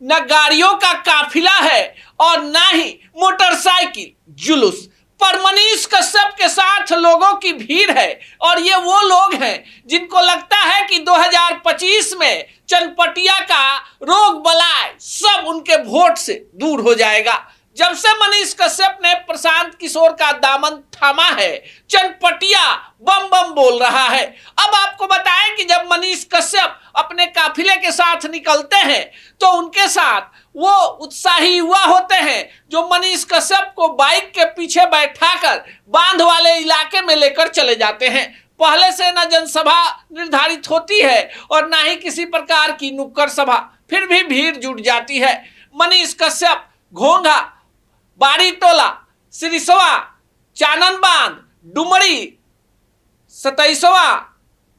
न गाड़ियों का काफिला है और न ही मोटरसाइकिल जुलूस, पर मनीष कश्यप के साथ लोगों की भीड़ है। और ये वो लोग हैं जिनको लगता है कि 2025 में चनपटिया का रोग बलाय सब उनके वोट से दूर हो जाएगा। जब से मनीष कश्यप ने प्रशांत किशोर का दामन थामा है, चनपटिया बम बम बोल रहा है। अब आपको बताएं कि जब मनीष कश्यप अपने काफिले के साथ निकलते हैं तो उनके साथ वो उत्साही युवा होते हैं जो मनीष कश्यप को बाइक के पीछे बैठाकर बांध वाले इलाके में लेकर चले जाते हैं। पहले से न जनसभा निर्धारित होती है और न ही किसी प्रकार की नुक्कड़ सभा, फिर भी भीड़ जुट जाती है। मनीष कश्यप घोंघा, बाड़ी टोला, सिरिसवा, चानन बांध, डुमरी, 27वां,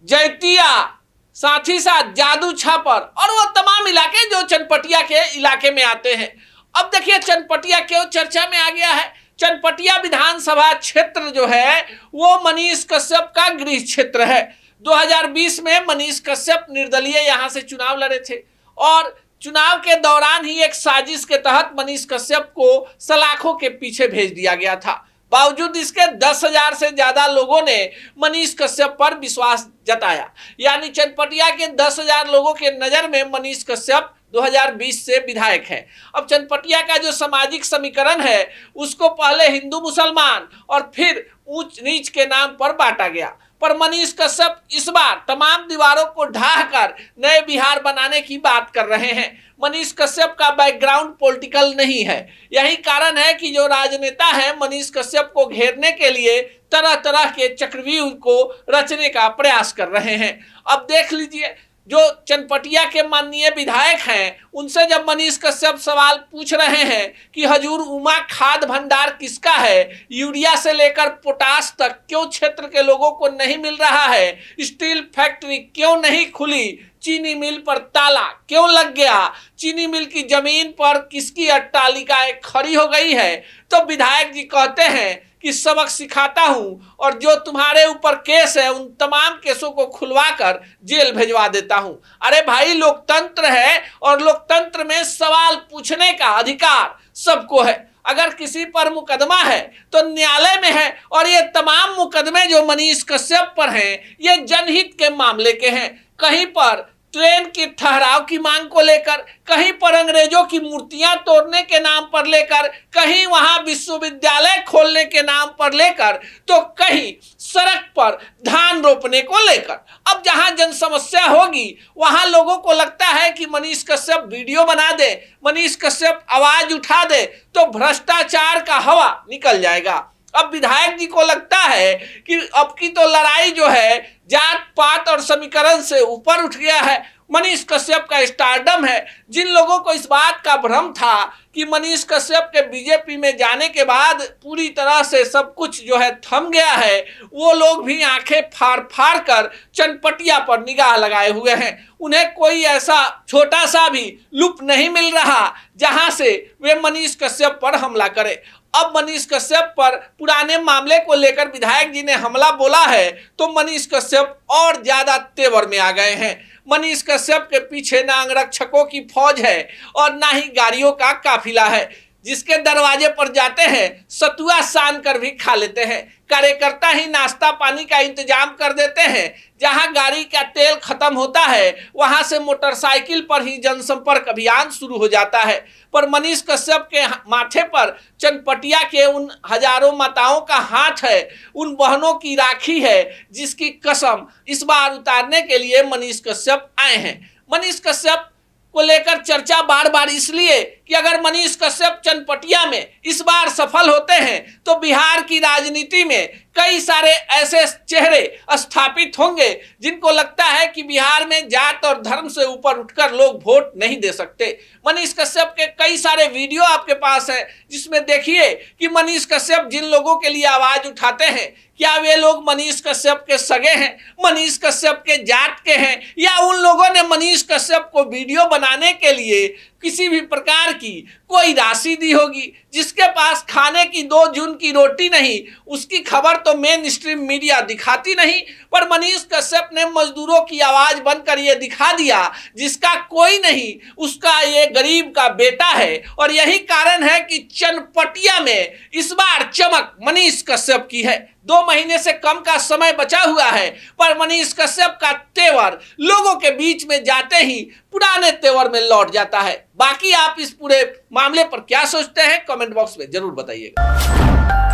जैतिया, साथ ही साथ जादू छापर और वो तमाम इलाके जो चनपटिया के इलाके में आते हैं। अब देखिए चनपटिया क्यों चर्चा में आ गया है। चनपटिया विधानसभा क्षेत्र जो है वो मनीष कश्यप का गृह क्षेत्र है। 2020 में मनीष कश्यप निर्दलीय यहां से चुनाव लड़े थे और चुनाव के दौरान ही एक साजिश के तहत मनीष कश्यप को सलाखों के पीछे भेज दिया गया था। बावजूद इसके 10,000 से ज्यादा लोगों ने मनीष कश्यप पर विश्वास जताया, यानी चनपटिया के 10,000 लोगों के नजर में मनीष कश्यप 2020 से विधायक है। अब चनपटिया का जो सामाजिक समीकरण है उसको पहले हिंदू मुसलमान और फिर ऊंच नीच के नाम पर बांटा गया, पर मनीष कश्यप इस बार तमाम दीवारों को ढाकर नए बिहार बनाने की बात कर रहे हैं। मनीष कश्यप का बैकग्राउंड पॉलिटिकल नहीं है। यही कारण है कि जो राजनेता हैं मनीष कश्यप को घेरने के लिए तरह तरह के चक्रव्यूह को रचने का प्रयास कर रहे हैं। अब देख लीजिए जो चनपटिया के माननीय विधायक हैं उनसे जब मनीष कश्यप सवाल पूछ रहे हैं कि हजूर उमा खाद भंडार किसका है, यूरिया से लेकर पोटास तक क्यों क्षेत्र के लोगों को नहीं मिल रहा है, स्टील फैक्ट्री क्यों नहीं खुली, चीनी मिल पर ताला क्यों लग गया, चीनी मिल की जमीन पर किसकी अट्टालिकाएं खड़ी हो गई है, तो विधायक जी कहते हैं कि सबक सिखाता हूं और जो तुम्हारे ऊपर केस है उन तमाम केसों को खुलवाकर जेल भेजवा देता हूं। अरे भाई लोकतंत्र है और लोकतंत्र में सवाल पूछने का अधिकार सबको है। अगर किसी पर मुकदमा है तो न्यायालय में है और ये तमाम मुकदमे जो मनीष कश्यप पर हैं ये जनहित के मामले के हैं। कहीं पर ट्रेन की ठहराव की मांग को लेकर, कहीं पर अंग्रेजों की मूर्तियां तोड़ने के नाम पर लेकर, कहीं वहां विश्वविद्यालय खोलने के नाम पर लेकर, तो कहीं सड़क पर धान रोपने को लेकर। अब जहां जन समस्या होगी वहां लोगों को लगता है कि मनीष कश्यप वीडियो बना दे, मनीष कश्यप आवाज उठा दे तो भ्रष्टाचार का हवा निकल जाएगा। अब विधायक जी को लगता है कि अब की तो लड़ाई जो है जात पात और समीकरण से ऊपर उठ गया है। मनीष कश्यप का स्टारडम है। जिन लोगों को इस बात का भ्रम था कि मनीष कश्यप के बीजेपी में जाने के बाद पूरी तरह से सब कुछ जो है थम गया है, वो लोग भी आंखें फाड़ फाड़ कर चनपटिया पर निगाह लगाए हुए हैं। उन्हें कोई ऐसा छोटा सा भी लुप नहीं मिल रहा जहां से वे मनीष कश्यप पर हमला करें। अब मनीष कश्यप पर पुराने मामले को लेकर विधायक जी ने हमला बोला है तो मनीष कश्यप और ज्यादा तेवर में आ गए हैं। मनीष कश्यप के पीछे ना अंगरक्षकों की फौज है और ना ही गाड़ियों का काफिला है। जिसके दरवाजे पर जाते हैं सतुआ सान कर भी खा लेते हैं। कार्यकर्ता ही नाश्ता पानी का इंतजाम कर देते हैं। जहां गाड़ी का तेल खत्म होता है वहां से मोटरसाइकिल पर ही जनसंपर्क अभियान शुरू हो जाता है। पर मनीष कश्यप के माथे पर चनपटिया के उन हजारों माताओं का हाथ है, उन बहनों की राखी है जिसकी कसम इस बार उतारने के लिए मनीष कश्यप आए हैं। मनीष कश्यप को लेकर चर्चा बार बार इसलिए कि अगर मनीष कश्यप चनपटिया में इस बार सफल होते हैं तो बिहार की राजनीति में कई सारे ऐसे चेहरे स्थापित होंगे जिनको लगता है कि बिहार में जात और धर्म से ऊपर उठकर लोग वोट नहीं दे सकते। मनीष कश्यप के कई सारे वीडियो आपके पास है जिसमें देखिए कि मनीष कश्यप जिन लोगों के लिए आवाज उठाते हैं क्या वे लोग मनीष कश्यप के सगे हैं, मनीष कश्यप के जात के हैं, या उन लोगों ने मनीष कश्यप को वीडियो बनाने के लिए किसी भी प्रकार की कोई राशि दी होगी। जिसके पास खाने की 2 जून की रोटी नहीं, उसकी खबर तो मेन स्ट्रीम मीडिया दिखाती नहीं, पर मनीष कश्यप ने मजदूरों की आवाज बनकर यह दिखा दिया जिसका कोई नहीं उसका ये गरीब का बेटा है। और यही कारण है कि चनपटिया में इस बार चमक मनीष कश्यप की है। 2 महीने से कम का समय बचा हुआ है, पर मनीष कश्यप का तेवर लोगों के बीच में जाते ही पुराने तेवर में लौट जाता है। बाकी आप इस पूरे मामले पर क्या सोचते हैं, कमेंट बॉक्स में जरूर बताइएगा।